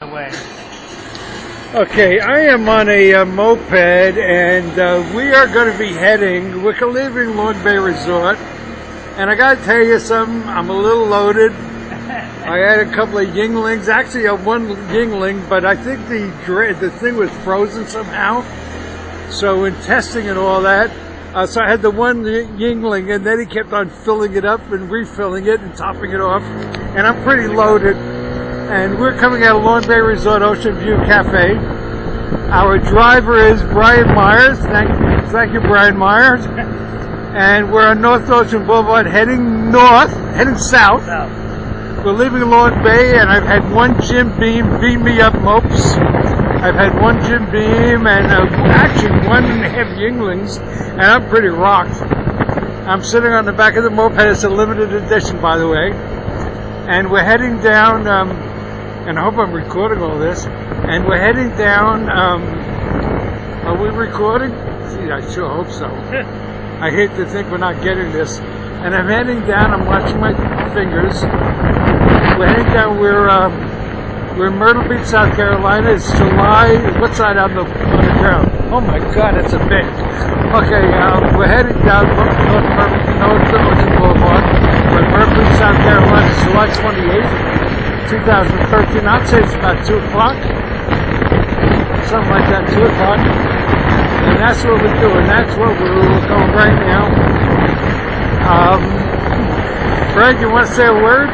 Away. Okay, I am on a moped, and we are going to be heading. We're leaving Long Bay Resort, and I got to tell you something. I'm a little loaded. I had a couple of Yinglings, actually one Yingling, but I think the thing was frozen somehow. So in testing and all that, so I had the one Yingling, and then he kept on filling it up and refilling it and topping it off, and I'm pretty loaded. And we're coming out of Long Bay Resort Ocean View Cafe. Our driver is Brian Myers. Thank you, Brian Myers. And we're on North Ocean Boulevard heading south. We're leaving Long Bay, and I've had one Jim Beam me up mopes. I've had one Jim Beam and actually 1.5 Yinglings, and I'm pretty rocked. I'm sitting on the back of the moped. It's a limited edition, by the way. And we're heading down, and I hope I'm recording all this, and we're heading down, are we recording? Gee, I sure hope so. I hate to think we're not getting this. And I'm heading down, I'm watching my fingers. We're heading down, we're in Myrtle Beach, South Carolina. It's July, what's that on the ground? Oh my God, it's a bit. Okay, we're heading down North Ocean Boulevard. We're in Myrtle Beach, South Carolina. It's July 28th, 2013. I'd say it's about 2 o'clock. Something like that, 2 o'clock. And that's what we're doing. That's what we're going right now. Fred, you want to say a word?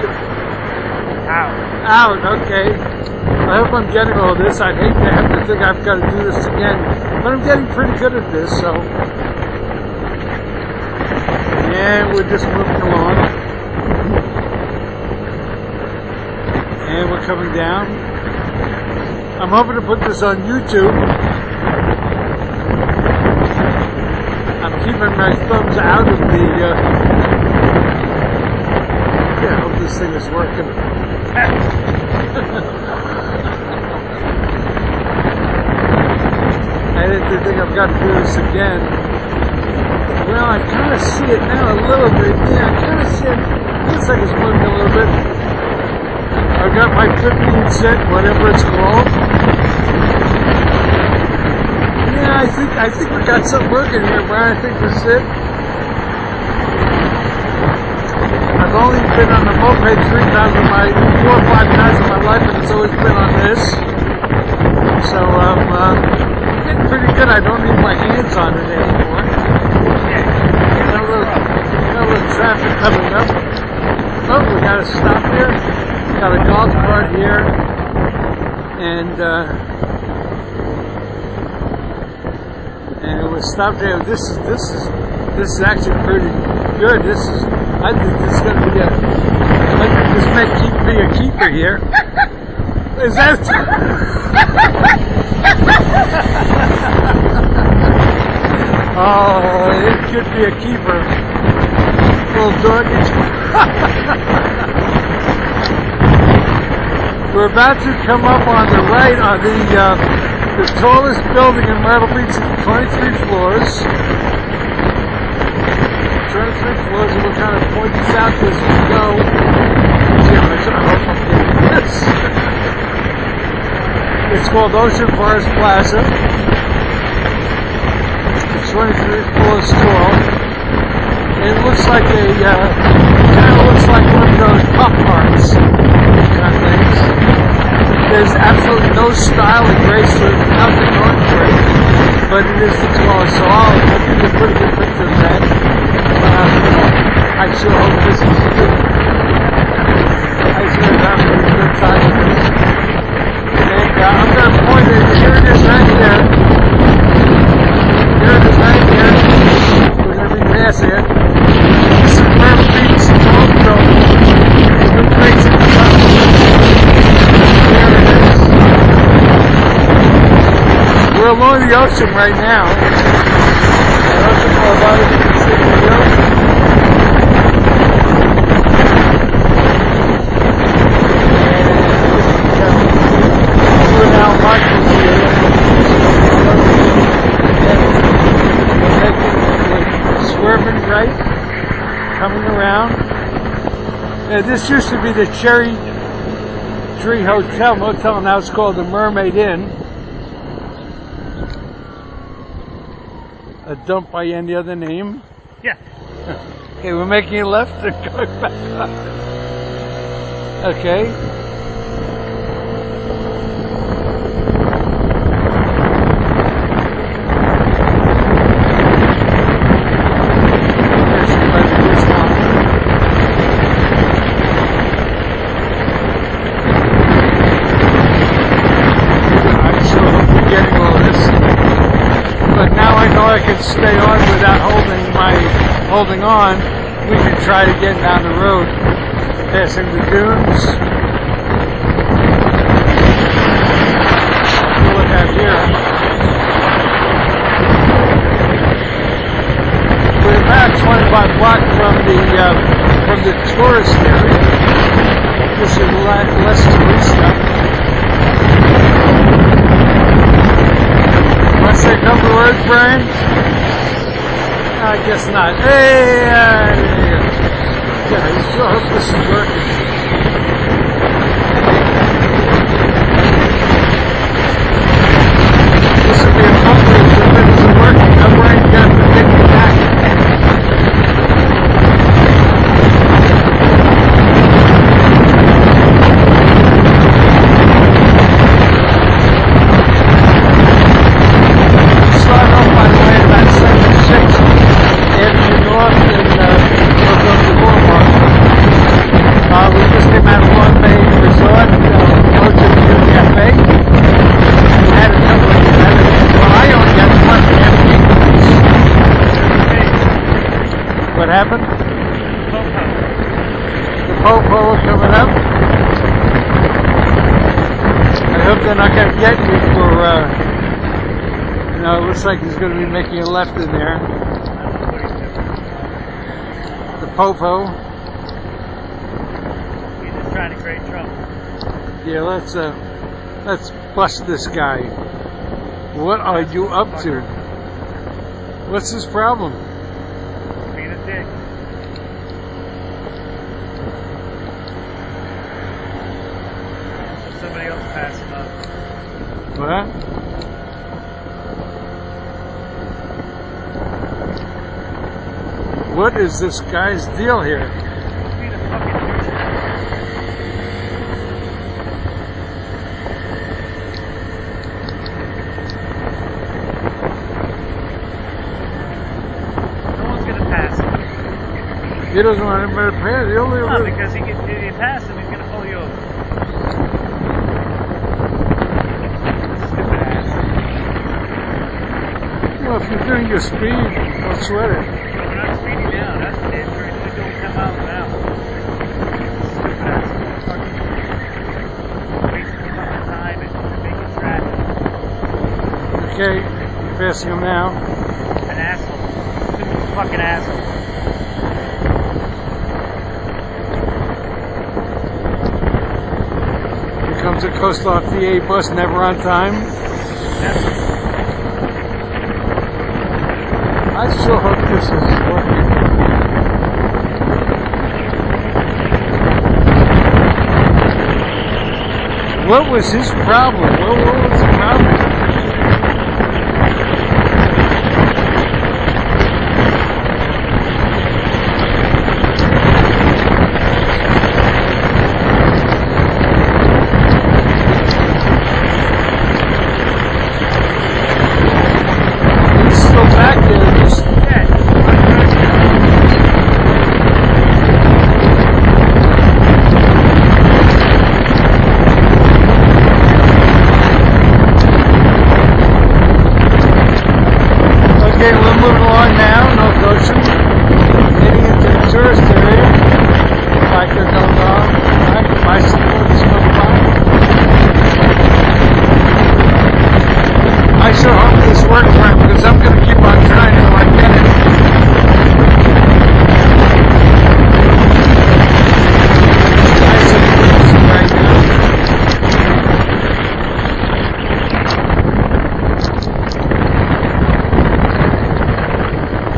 Out, okay. I hope I'm getting all this. I'd hate to have to think I've got to do this again. But I'm getting pretty good at this, so. And we're just moving along. And we're coming down. I'm hoping to put this on YouTube. I'm keeping my thumbs out of the, yeah, I hope this thing is working. I didn't think I've got to do this again. Well, I kind of see it now a little bit. Yeah, I kind of see it. Looks like it's moving a little bit. I've got my 15 cent, whatever it's called. Yeah, I think we got something working here, Brian. I think this is it. I've only been on the moped 4 or 5 times in my life, and it's always been on this. So I'm getting pretty good. I don't need my hands on it anymore. Got a little traffic coming up. Oh, we got to stop here. Got a golf cart here, and it was stopped there. This is actually pretty good. I think this is going to be this may be a keeper here. Is that? Oh, it could be a keeper. Little doggy. We're about to come up on the right on the tallest building in Myrtle Beach. 23 floors. 23 floors, and we'll kind of point this out as we go. I hope I'm getting this. It's called Ocean Forest Plaza. It's 23 floors tall. It looks like kind of looks like one of those pop parks kind of things. There's absolutely no style and grace to it, nothing on it, but it is the tallest, so I'll give you a pretty good picture of that. I sure hope this is good. I sure have a good time with this. And I'm going to point it, here it is right there. Here it is right there. We're going to be passing it. This is Myrtle Beach, Toronto. It's been crazy. There it is. We're along the ocean right now. The ocean boulevard, you can see the ocean. We're now marching here. We're making swerving right, coming around. This used to be the Cherry Tree Hotel Motel, now it's called the Mermaid Inn. A dump by any other name? Yeah. Okay, we're making a left and going back up. Okay. I can stay on without holding on. We can try to get down the road, passing the dunes. We'll look out here. We're about 25 blocks from the tourist area. This is less tourist stuff. Want to say a couple words, Brian? I guess not. Hey, yeah, I sure hope this is working. This would be appropriate if it isn't working. I'm worried you got to take me back. We just came out of Long Bay Resort, Voyage Cafe. We had a couple of well, I only got one cafe. What happened? The Popo coming up. I hope they're not going to get me for, it looks like he's going to be making a left in there. The Popo. Trying to create trouble. Yeah, let's bust this guy. What are you up to? What's his problem? Being a dick. Somebody else pass him up. What? What is this guy's deal here? Being a fucking He doesn't want anybody to pass. No, because if you pass him, he's going to pull you over. Stupid ass. Well, if you're doing your speed, don't sweat it. No, we're not speeding now. That's what it is. We're doing 10 miles an hour. Stupid ass. Wasting fucking time and making traffic. Okay, you're passing him now. An asshole. Stupid fucking asshole. Comes a Coastal FTA bus, never on time. Never. I sure hope this is working. What was his problem? What was the problem?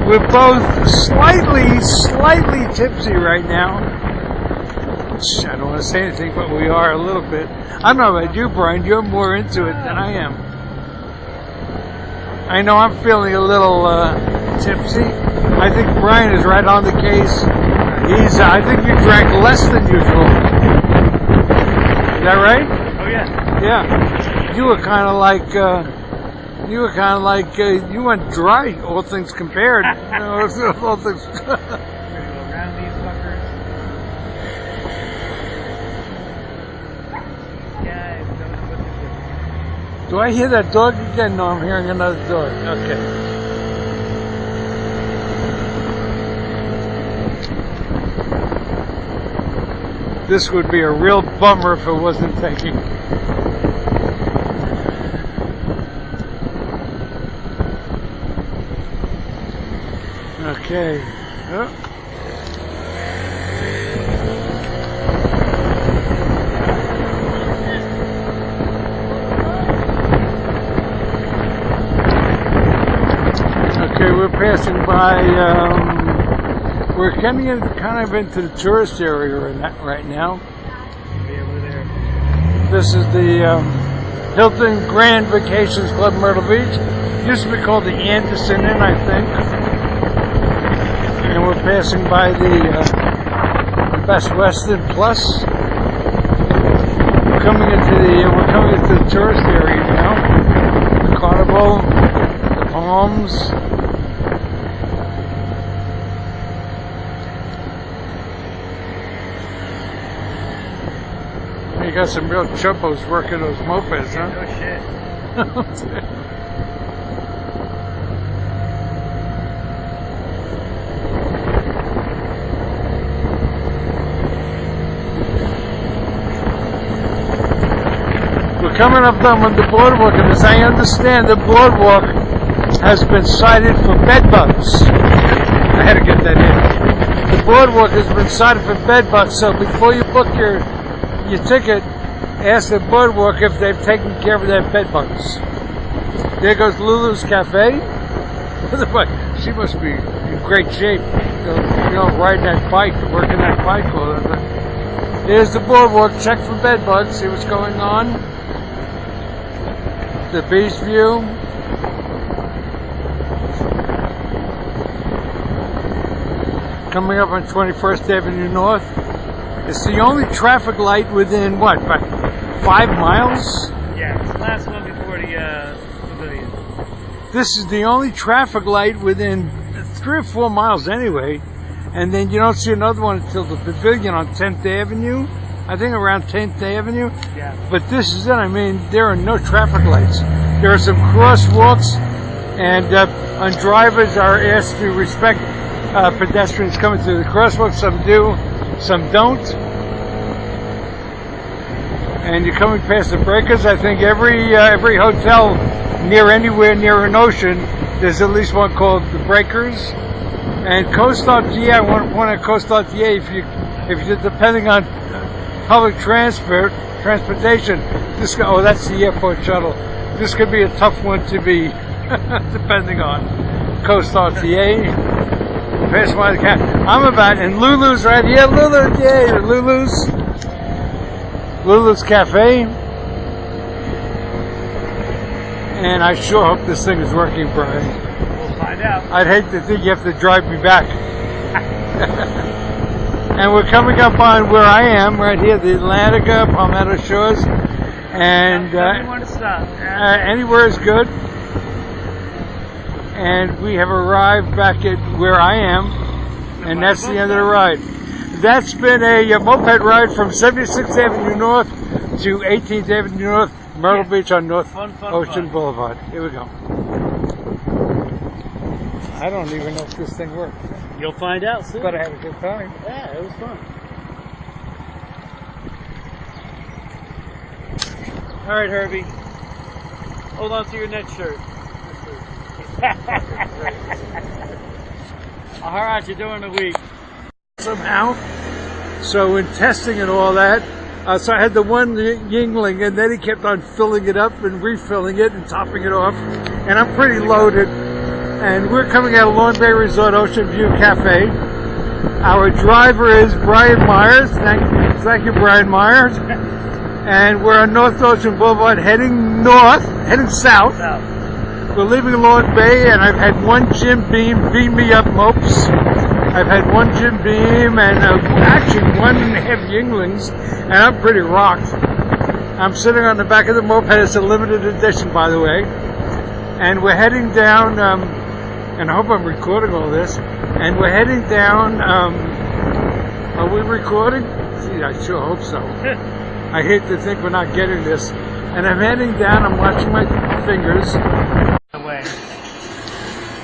We're both slightly tipsy right now. I don't want to say anything, but we are a little bit. I don't know about you, Brian. You're more into it than I am. I know I'm feeling a little tipsy. I think Brian is right on the case. I think you drank less than usual. Is that right? Oh yeah. Yeah. You were kind of like, you went dry, all things compared. All things. We're gonna go around these fuckers. Yeah, I don't know what to do. Do I hear that dog again? No, I'm hearing another dog. Okay. This would be a real bummer if it wasn't taking. Okay. Oh. Okay, we're passing by. We're getting in, kind of into the tourist area right now. Yeah, we're there. This is the Hilton Grand Vacations Club, Myrtle Beach. Used to be called the Anderson Inn, I think. And we're passing by the Best Western Plus. We're coming into the tourist area now. The Carnival, the Palms. You got some real chuppos working those mopeds, huh? No shit. We're coming up on the boardwalk, and as I understand, the boardwalk has been cited for bed bugs. I had to get that in. The boardwalk has been cited for bed bugs, so before you book your ticket, ask the boardwalk if they've taken care of their bed bugs. There goes Lulu's Cafe. She must be in great shape, riding that bike, working that bike all the time. There's the boardwalk. Check for bed bugs. See what's going on. The beach view. Coming up on 21st Avenue North. It's the only traffic light within, what, about 5 miles? Yeah, it's the last one before the pavilion. This is the only traffic light within 3 or 4 miles anyway. And then you don't see another one until the pavilion on 10th Avenue. I think around 10th Avenue. Yeah. But this is it. I mean, there are no traffic lights. There are some crosswalks, and drivers are asked to respect pedestrians coming through the crosswalk. Some do, some don't. And you're coming past the breakers. I think every hotel anywhere near an ocean, there's at least one called the Breakers. And South.Johann, I want to point out South.Johann, if you're depending on public transportation, that's the airport shuttle. This could be a tough one to be depending on. South.Johann. Pass by the cat. I'm about, and Lulu's right here. Lulu's, yay, Lulu's Cafe. And I sure hope this thing is working, Brian. We'll find out. I'd hate to think you have to drive me back. And we're coming up on where I am, right here, the Atlantica, Palmetto Shores. And want to stop. anywhere is good. And we have arrived back at where I am, and that's the end of the ride. That's been a moped ride from 76th Avenue North to 18th Avenue North, Myrtle Beach on North Ocean Boulevard. Here we go. I don't even know if this thing works. You'll find out soon. But I had a good time. Yeah, it was fun. All right, Herbie. Hold on to your next shirt. All right, you're doing a week. Somehow. So in testing and all that, so I had the one Yingling, and then he kept on filling it up and refilling it and topping it off. And I'm pretty loaded. And we're coming out of Long Bay Resort Ocean View Cafe. Our driver is Brian Myers. Thank you, Brian Myers. And we're on South.Johann Boulevard heading south. We're leaving Long Bay, and I've had one Jim Beam beam me up mopes. I've had one Jim Beam and actually one half Yinglings, and I'm pretty rocked. I'm sitting on the back of the moped. It's a limited edition, by the way. And we're heading down, and I hope I'm recording all this, and we're heading down, are we recording? Gee, I sure hope so. I hate to think we're not getting this. And I'm heading down, I'm watching my fingers.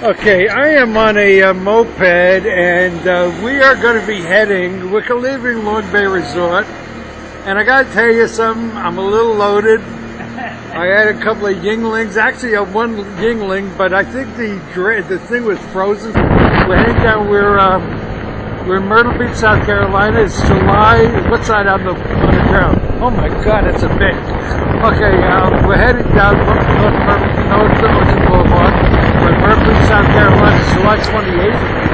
Okay, I am on a moped, and we are going to be heading, we're leaving Long Bay Resort, and I got to tell you something, I'm a little loaded. I had a couple of Yinglings, actually one Yingling, but I think the thing was frozen. We're heading down, we're in Myrtle Beach, South Carolina. It's July, what's that on the ground? Oh my God, it's a bit. Okay, we're heading down South.Johann Boulevard. We're in Myrtle Beach, South Carolina. It's July 28th.